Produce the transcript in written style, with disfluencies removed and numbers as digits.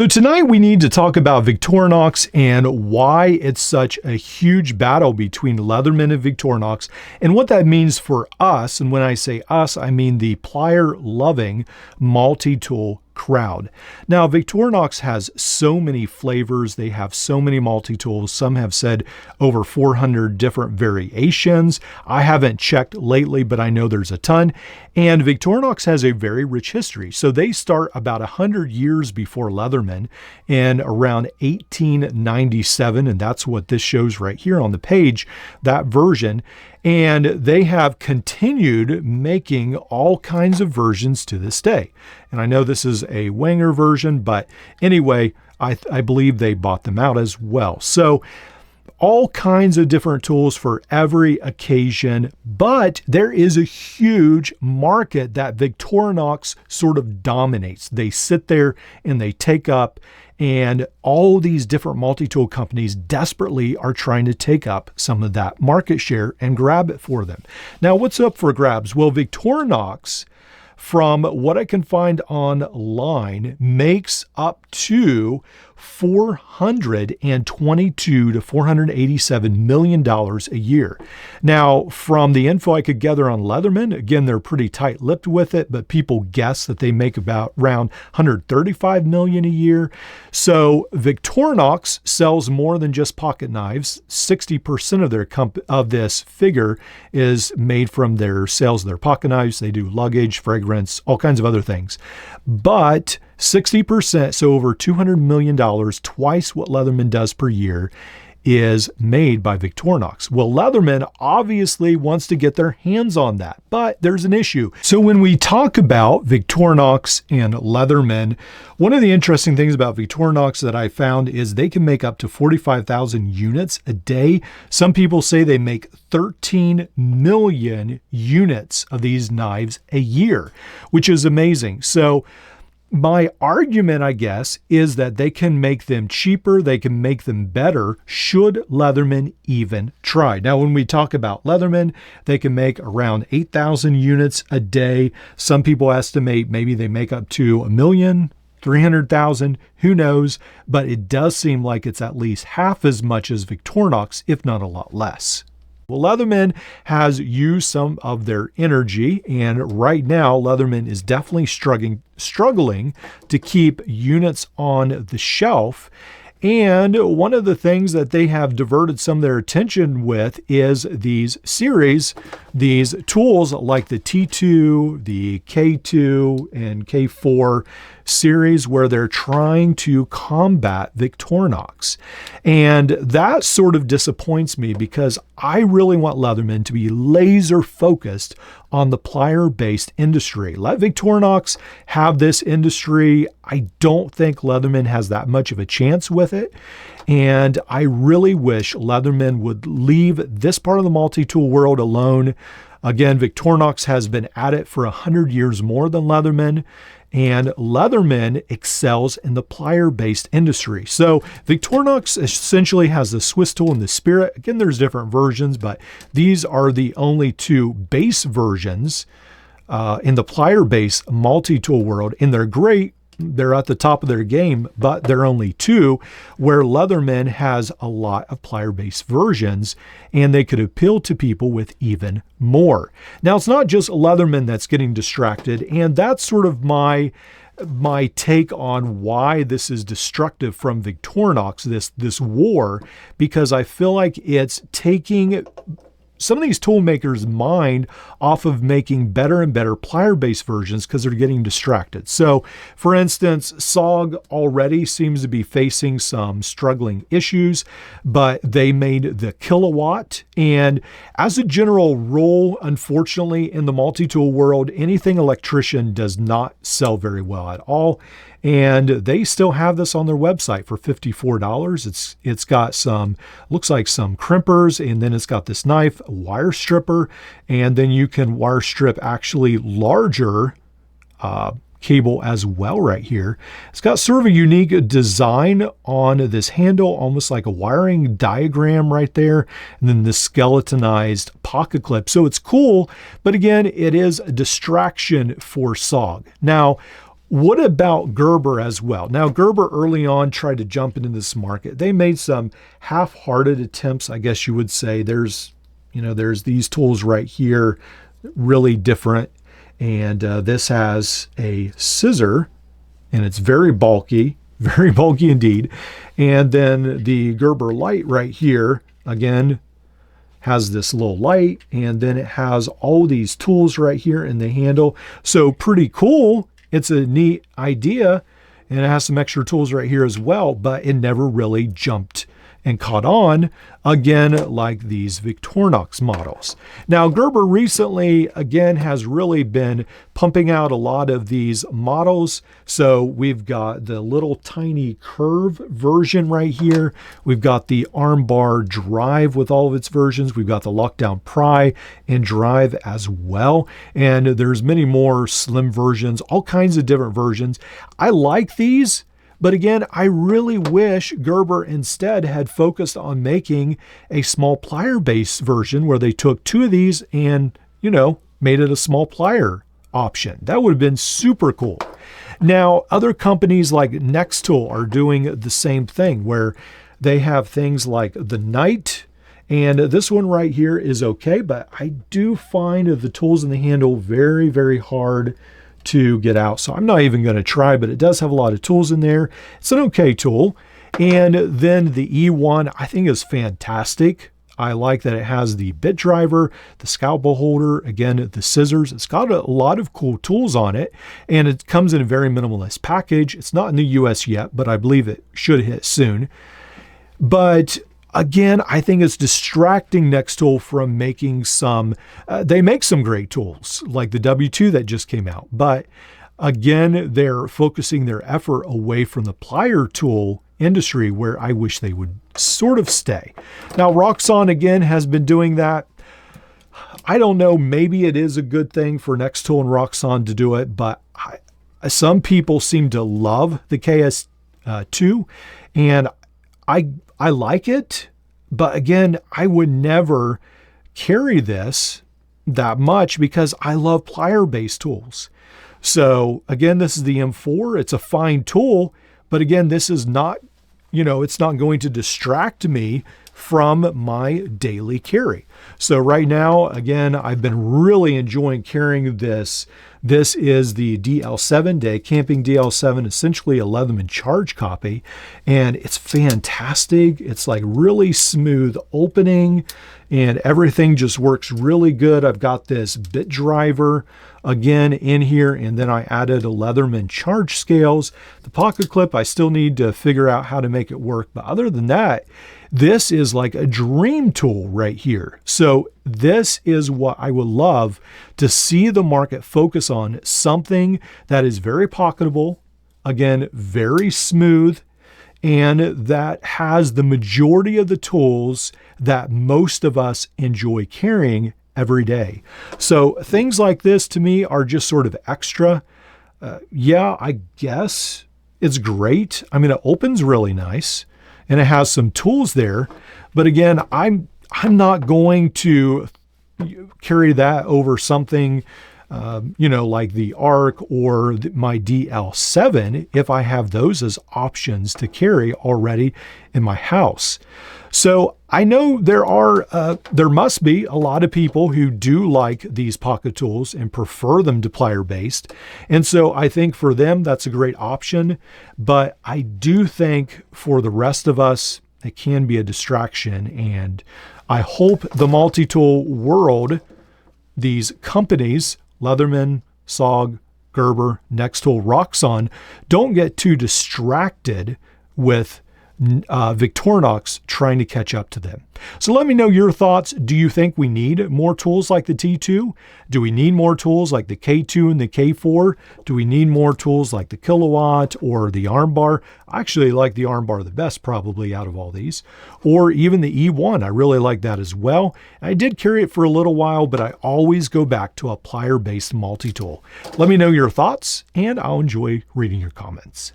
So tonight we need to talk about Victorinox and why it's such a huge battle between Leatherman and Victorinox and what that means for us. And when I say us, I mean the plier-loving multi-tool crowd. Now, Victorinox has so many flavors. They have so many multi-tools. Some have said over 400 different variations. I haven't checked lately, but I know there's a ton. And Victorinox has a very rich history. So they start about 100 years before Leatherman in around 1897. And that's what this shows right here on the page, that version. And they have continued making all kinds of versions to this day. And I know this is a Wenger version, but anyway, I believe they bought them out as well. So all kinds of different tools for every occasion, but there is a huge market that Victorinox sort of dominates. They sit there and they take up, and all these different multi-tool companies desperately are trying to take up some of that market share and grab it for them. Now, what's up for grabs? Well, Victorinox, from what I can find online, makes up to $422 to $487 million a year. Now, from the info I could gather on Leatherman, again, they're pretty tight-lipped with it, but people guess that they make about around $135 million a year. So Victorinox sells more than just pocket knives. 60% of this figure is made from their sales of their pocket knives. They do luggage, fragrance, all kinds of other things. But 60%, so over $200 million, twice what Leatherman does per year, is made by Victorinox. Well, Leatherman obviously wants to get their hands on that, but there's an issue. So when we talk about Victorinox and Leatherman, one of the interesting things about Victorinox that I found is they can make up to 45,000 units a day. Some people say they make 13 million units of these knives a year, which is amazing. So my argument, I guess, is that they can make them cheaper, they can make them better, should Leatherman even try. Now, when we talk about Leatherman, they can make around 8,000 units a day. Some people estimate maybe they make up to 1,300,000, who knows? But it does seem like it's at least half as much as Victorinox, if not a lot less. Well, Leatherman has used some of their energy, and right now Leatherman is definitely struggling to keep units on the shelf. And one of the things that they have diverted some of their attention with is these series, these tools like the T2, the K2, and K4 series, where they're trying to combat Victorinox. And that sort of disappoints me because I really want Leatherman to be laser focused on the plier-based industry. Let Victorinox have this industry. I don't think Leatherman has that much of a chance with it. And I really wish Leatherman would leave this part of the multi-tool world alone. Again, Victorinox has been at it for 100 years more than Leatherman, and Leatherman excels in the plier-based industry. So Victorinox essentially has the Swiss tool and the Spirit. Again, there's different versions, but these are the only two base versions in the plier-based multi-tool world, and they're great. They're at the top of their game, but they're only two, where Leatherman has a lot of plier-based versions, and they could appeal to people with even more. Now, it's not just Leatherman that's getting distracted, and that's sort of my take on why this is destructive from Victorinox, this war, because I feel like it's taking some of these tool makers' mind off of making better and better plier-based versions because they're getting distracted. So, for instance, SOG already seems to be facing some struggling issues, but they made the Kilowatt. And as a general rule, unfortunately, in the multi-tool world, anything electrician does not sell very well at all. And they still have this on their website for $54. It's got some, looks like some crimpers, and then it's got this knife, a wire stripper, and then you can wire strip actually larger cable as well right here. It's got sort of a unique design on this handle, almost like a wiring diagram right there, and then the skeletonized pocket clip. So it's cool, but again, it is a distraction for SOG. Now, What about Gerber as well? Now, Gerber early on tried to jump into this market. They made some half-hearted attempts, I guess you would say. There's these tools right here, really different. And this has a scissor, and it's very bulky indeed. And then the Gerber light right here, again, has this little light, and then it has all these tools right here in the handle. So pretty cool. It's a neat idea, and it has some extra tools right here as well, but it never really jumped and caught on, again, like these Victorinox models. Now, Gerber recently, again, has really been pumping out a lot of these models. So we've got the little tiny curve version right here. We've got the armbar drive with all of its versions. We've got the lockdown pry and drive as well. And there's many more slim versions, all kinds of different versions. I like these. But again, I really wish Gerber instead had focused on making a small plier-based version where they took two of these and, made it a small plier option. That would have been super cool. Now, other companies like Nextool are doing the same thing where they have things like the Knight, and this one right here is okay, but I do find the tools in the handle very, very hard to get out. So I'm not even going to try, but it does have a lot of tools in there. It's an okay tool. And then the E1 I think is fantastic. I like that it has the bit driver, the scalpel holder, again, the scissors. It's got a lot of cool tools on it, and it comes in a very minimalist package. It's not in the US yet, but I believe it should hit soon. But again, I think it's distracting Nextool from making some, they make some great tools like the W2 that just came out. But again, they're focusing their effort away from the plier tool industry where I wish they would sort of stay. Now, Roxxon again has been doing that. I don't know, maybe it is a good thing for Nextool and Roxxon to do it, but some people seem to love the KS2, and I like it, but again, I would never carry this that much because I love plier-based tools. So again, this is the M4. It's a fine tool, but again, this is not, it's not going to distract me from my daily carry. So right now, again, I've been really enjoying carrying this. This is the DL7 Day Camping DL7, essentially a Leatherman charge copy, and it's fantastic. It's like really smooth opening, and everything just works really good. I've got this bit driver again in here, and then I added a Leatherman charge scales. The pocket clip, I still need to figure out how to make it work, but other than that, this is like a dream tool right here. So this is what I would love to see the market focus on, something that is very pocketable, again, very smooth, and that has the majority of the tools that most of us enjoy carrying every day. So things like this to me are just sort of extra. Yeah, I guess it's great. I mean, it opens really nice and it has some tools there, but again, I'm not going to carry that over something like the ARC or my DL7 if I have those as options to carry already in my house. So I know there must be a lot of people who do like these pocket tools and prefer them to plier based. And so I think for them, that's a great option. But I do think for the rest of us, it can be a distraction. And I hope the multi-tool world, these companies, Leatherman, SOG, Gerber, Nextool, Roxxon, don't get too distracted with Victorinox trying to catch up to them. So let me know your thoughts. Do you think we need more tools like the T2? Do we need more tools like the K2 and the K4? Do we need more tools like the Kilowatt or the armbar? I actually like the armbar the best probably out of all these. Or even the E1. I really like that as well. I did carry it for a little while, but I always go back to a plier-based multi-tool. Let me know your thoughts, and I'll enjoy reading your comments.